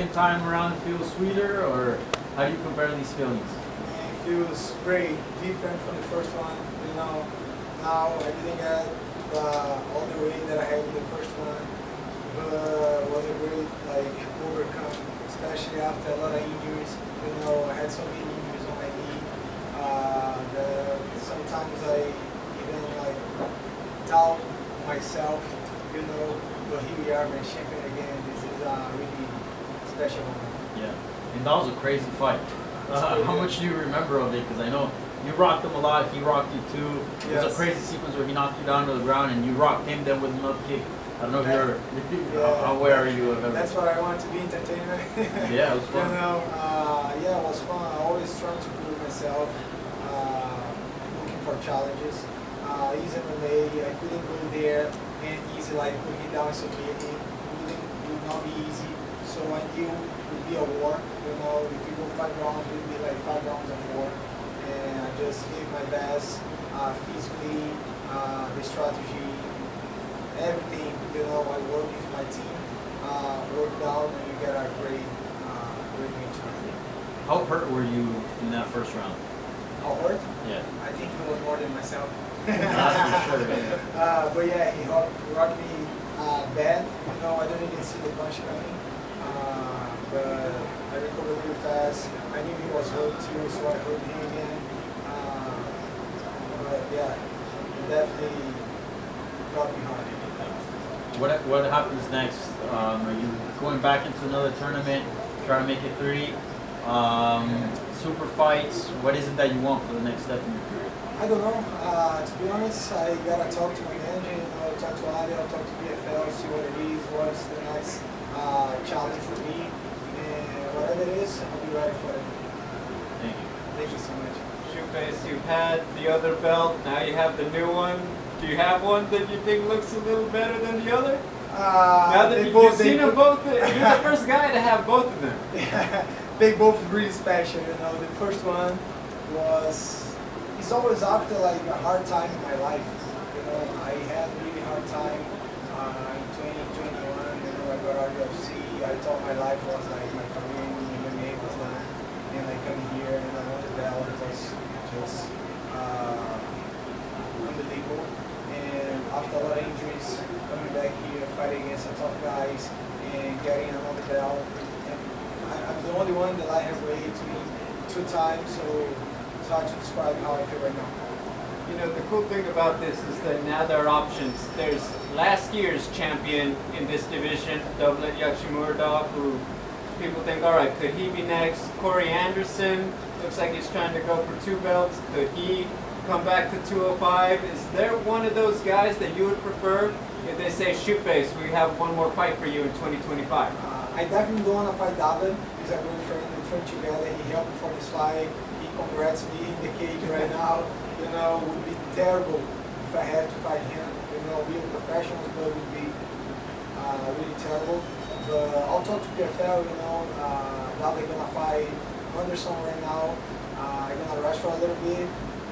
second time around feel sweeter, or how do you compare these feelings? It feels great, different from the first one. You know, now I didn't get all the weight that I had in the first one, but was a great like overcome, especially after a lot of injuries. You know, I had so many injuries on my knee. Sometimes I even like doubt myself. You know, but here we are, man, champion again. This is a really special moment. Yeah, and that was a crazy fight. How much do you remember of it? Because I know you rocked him a lot, he rocked you too. It was a crazy sequence where he knocked you down to the ground and you rocked him then with another kick. I don't know if you're aware you of everything. That's what I want to be, entertainment. Yeah, it was fun. You know, yeah, it was fun. I always trying to prove myself, looking for challenges. Easy MMA, I couldn't go there and easy like putting down submitting. It would not be easy. So I knew it would be a war. You know, if you go 5 rounds, it would be like 5 rounds of war. And I just gave my best physically, the strategy, everything. You know, I worked with my team, worked out, and you get a great win. How hurt were you in that first round? How hurt? Yeah. I think it was more than myself. That's for sure, man. But yeah, he rocked me bad. You know, I didn't even see the punch coming. But I recovered really fast. I knew he was hurt too, so I hurt him again. But yeah, it definitely got me hard. What happens next? Are you going back into another tournament, try to make it 3? Super fights? What is it that you want for the next step in your career? I don't know. To be honest, I gotta talk to my manager, you know, talk to Ali, I'll talk to PFL, see what it is, what's the next challenge for me, and whatever it is, I'll be ready for it. Thank you. Thank you so much. Shoeface, you've had the other belt, now you have the new one. Do you have one that you think looks a little better than the other? Now that you've seen them both, you're the first guy to have both of them. Yeah, they both really special, you know. The first one was, it's always after like a hard time in my life. You know, I had a really hard time in 2021, you know, I got out of UFC. I thought my life was like, my career in MMA was done. And I come here and I won the belt. It was just unbelievable. And after a lot of injuries, coming back here, fighting against some tough guys, and getting another belt. And I'm the only one that I have weighed to me 2 times, so it's hard to describe how I feel right now. You know, the cool thing about this is that now there are options. There's last year's champion in this division, Doublet Yachimuradov, who people think, all right, could he be next? Corey Anderson looks like he's trying to go for 2 belts. Could he come back to 205? Is there one of those guys that you would prefer if they say, Shoeface, we have one more fight for you in 2025? I definitely don't want to fight David. He's a good friend. We train together. He helped me for this fight. He congrats me in the cage right now. You know, it would be terrible if I had to fight him. You know, we are professionals, but it would be really terrible. But I'll talk to PFL, you know. David gonna fight Anderson right now. I'm gonna rest for a little bit,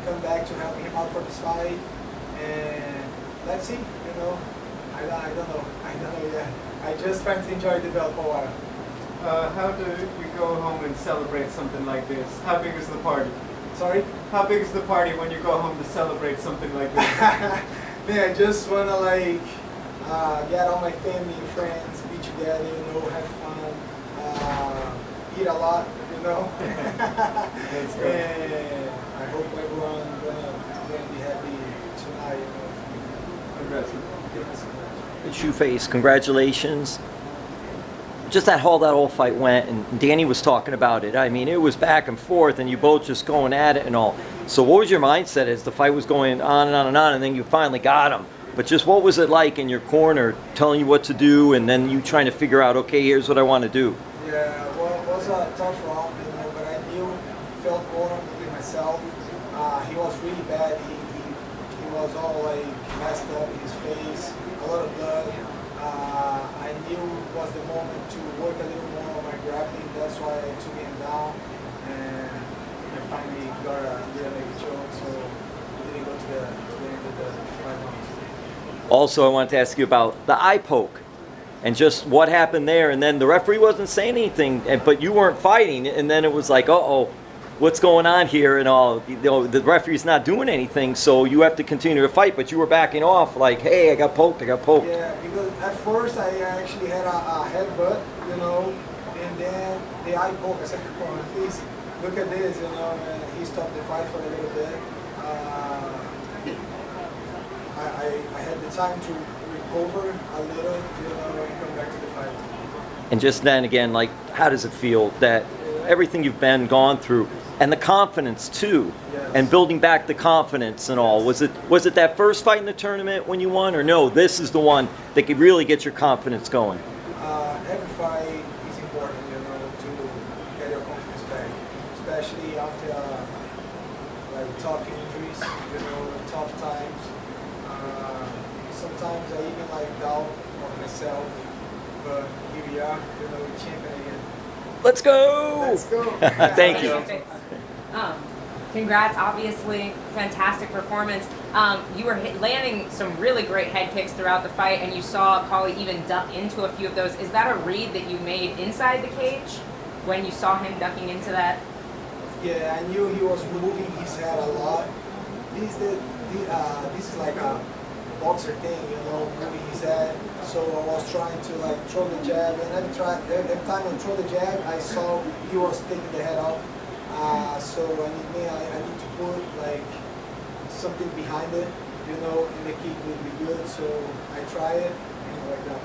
come back to help him out for this fight, and let's see. You know, I don't know yet. I just trying to enjoy the belt for a while. How do you go home and celebrate something like this? How big is the party? Sorry? How big is the party when you go home to celebrate something like this? Man, I just wanna like get all my family and friends, be together, you know, have fun, eat a lot, you know. That's great. And I hope everyone gonna be happy tonight, you know. Congrats. Shoeface, congratulations. Just how that whole fight went, and Danny was talking about it. I mean, it was back and forth, and you both just going at it and all. So what was your mindset as the fight was going on and on and on, and then you finally got him? But just what was it like in your corner, telling you what to do, and then you trying to figure out, okay, here's what I want to do? Yeah, well, it was a tough round, you know, but I knew, felt vulnerable with myself. He was really bad. He was all like messed up in his face, a lot of blood. I knew it was the moment to work a little more on my grappling. That's why I took him down, and I finally got a little choke, so we didn't go to the end of the 5 rounds. Also, I wanted to ask you about the eye poke. and just what happened there. And then the referee wasn't saying anything, but you weren't fighting, and then it was like, uh-oh, what's going on here and all. You know, the referee's not doing anything, so you have to continue to fight, but you were backing off like, hey, I got poked. Yeah, because at first I actually had a headbutt, you know, and then the eye poke. I said, come on, please look at this, you know, and he stopped the fight for a little bit. I had the time to recover a little, you know, and come back to the fight. And just then again, like, how does it feel that everything you've gone through, and the confidence too, Yes. and building back the confidence and all? Was it that first fight in the tournament when you won, or no, this is the one that could really get your confidence going? Every fight is important, you know, to get your confidence back, especially after like tough injuries, you know, tough times. Sometimes I even like doubt of myself, but here we are, you know, we're champion again. Let's go! Let's go! Thank you. Congrats, obviously, fantastic performance. You were landing some really great head kicks throughout the fight, and you saw Cauley even duck into a few of those. Is that a read that you made inside the cage when you saw him ducking into that? Yeah, I knew he was moving his head a lot. This is like a boxer thing, you know, moving his head. So I was trying to like throw the jab, and every time I throw the jab, I saw he was taking the head off. So I need to put like something behind it, you know, and the kick would be good. So I try it and it worked out.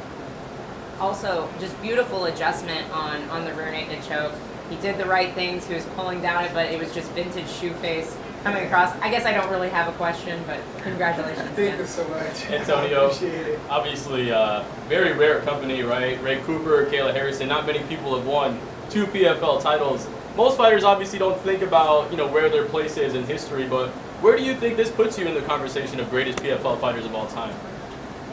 Also, just beautiful adjustment on the rear naked choke. He did the right things. He was pulling down it, but it was just vintage Shoeface coming across. I guess I don't really have a question, but congratulations. Thank you so much. Antonio, Appreciate it. obviously very rare company, right? Ray Cooper, Kayla Harrison, not many people have won 2 PFL titles. Most fighters obviously don't think about, you know, where their place is in history, but where do you think this puts you in the conversation of greatest PFL fighters of all time?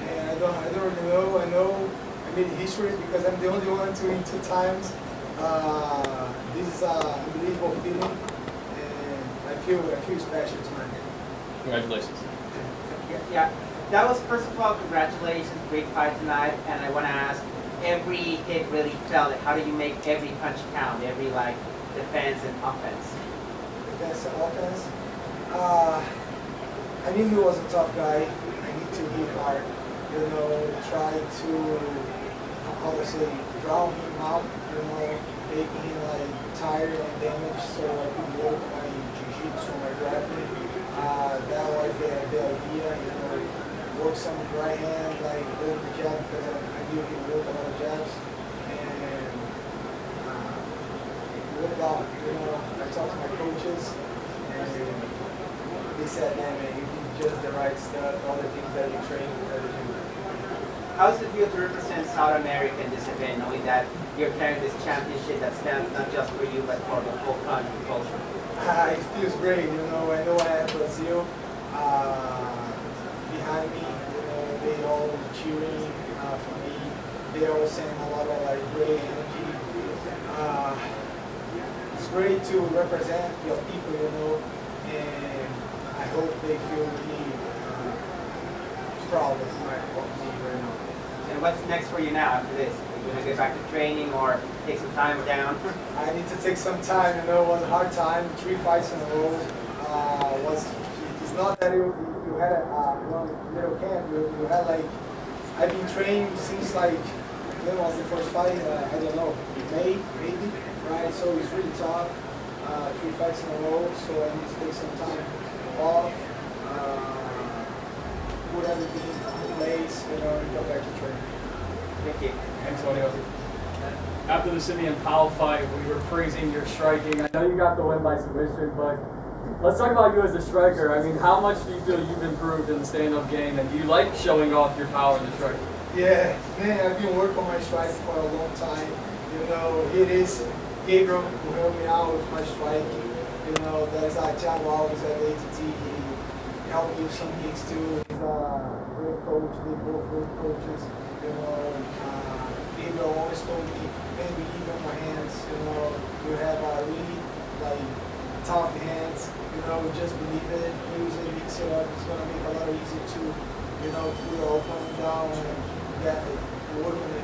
Man, I don't know. I know I made history because I'm the only one to win 2 times. This is an unbelievable feeling, and I feel special tonight. Congratulations. Yeah, that was, first of all, congratulations, great fight tonight, and I want to ask, every hit really felt it. How do you make every punch count, every like defense and offense? Defense and offense. I knew he was a tough guy. I need to hit hard, you know, try to, how to say, drown him out, you know, making him like tired and damaged so I could work my jiu-jitsu, my grappling. That was the idea, you know, work some right hand, like over the jab, because I knew he worked a lot of jabs. And it worked out, you know. I talked to my coaches, and they said, man, you did just the right stuff, all the things that you train for to do. How does it feel to represent South America in this event, knowing that you're carrying this championship that stands not just for you, but for the whole country culture? It feels great, you know. I know I have Brazil behind me, you know, they all cheering for me. They all sending a lot of like great energy. It's great to represent your people, you know, and I hope they feel really proud of me right now. And what's next for you now after this? Are you going to get back to training or take some time down? I need to take some time, you know. It was a hard time, 3 fights in a row. It's not that you had a little camp, you had like, I've been training since like, when was the first fight? I don't know, May, maybe, right? So it's really tough, 3 fights in a row, so I need to take some time off, put everything in place, you know, and go back to training. Thank you. Antonio, after the Simeon Powell fight, we were praising your striking. I know you got the win by submission, but let's talk about you as a striker. I mean, how much do you feel you've improved in the stand-up game, and do you like showing off your power in the striking? Yeah, man, I've been working on my striking for a long time. You know, it is Gabriel who helped me out with my striking. You know, there's Joao Pessoa at ATT. He helped me with some gigs too. He's a great coach. They both great coaches. You know, Gabriel always told me, man, believe in my hands. You know, you have really like tough hands. You know, just believe it, use it, mix it up. It's gonna make it a lot easier to, you know, put your opponent down and get work on the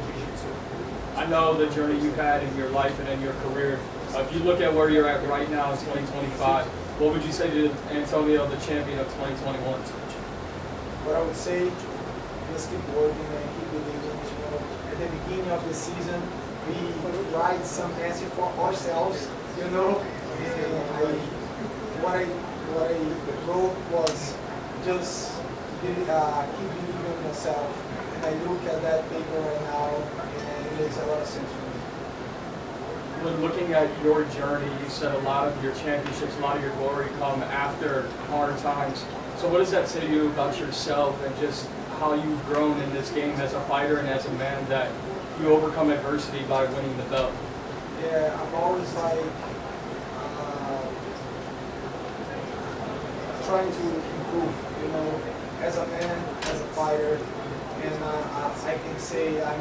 I know the journey you've had in your life and in your career. If you look at where you're at right now in 2025, what would you say to Antonio, the champion of 2021? What I would say, just keep working and keep believing. You know, at the beginning of the season, we write some message for ourselves. You know, and what I wrote was just keep believing in myself. And I look at that paper right now, and it makes a lot of sense for me. When looking at your journey, you said a lot of your championships, a lot of your glory come after hard times. So what does that say to you about yourself and just how you've grown in this game as a fighter and as a man, that you overcome adversity by winning the belt? Yeah, I'm always like trying to improve, you know, as a man, as a fighter, and I can say I'm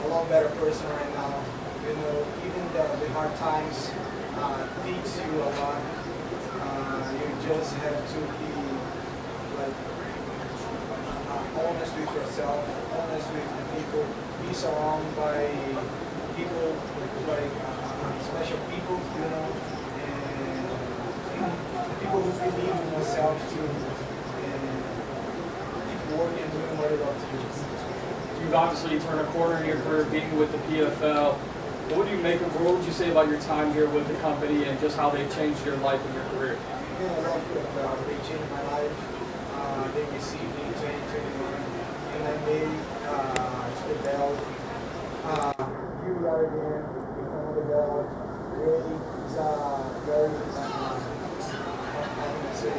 a lot better person right now. You know, even the hard times teach you a lot. You just have to be like honest with yourself, honest with the people, be surrounded by people, like special people, you know, and people who believe in yourself too, and keep working and doing what you love to do. You've obviously turned a corner in your career being with the PFL. What would you say about your time here with the company and just how they've changed your life and your career? Yeah, I love PFL. They changed my life. They received me in 2021, and I made to the belt. Here we are again in front of the belt. Ray is very, how can I say,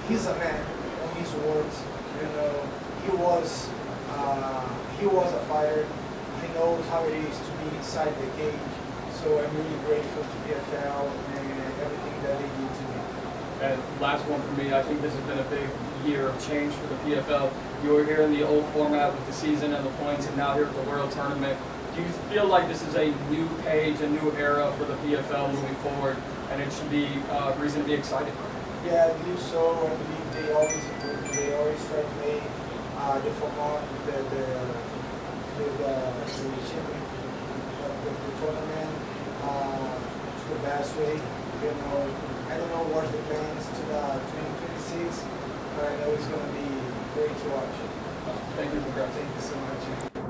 he's a man on his words. You know, he was a fighter. He knows how it is to be inside the cage. So I'm really grateful to PFL and everything that they did to me. And last one for me, I think this has been a big year of change for the PFL. You were here in the old format with the season and the points, and now here at the World Tournament. Do you feel like this is a new page, a new era for the PFL moving forward, and it should be reason to be excited? Yeah, I believe so. I believe they always improve. They always try to make the format, the tournament to the best way. You know, I don't know what's the plans to the 2026, but I know it's going to be great to watch. Thank you, Thank you so much.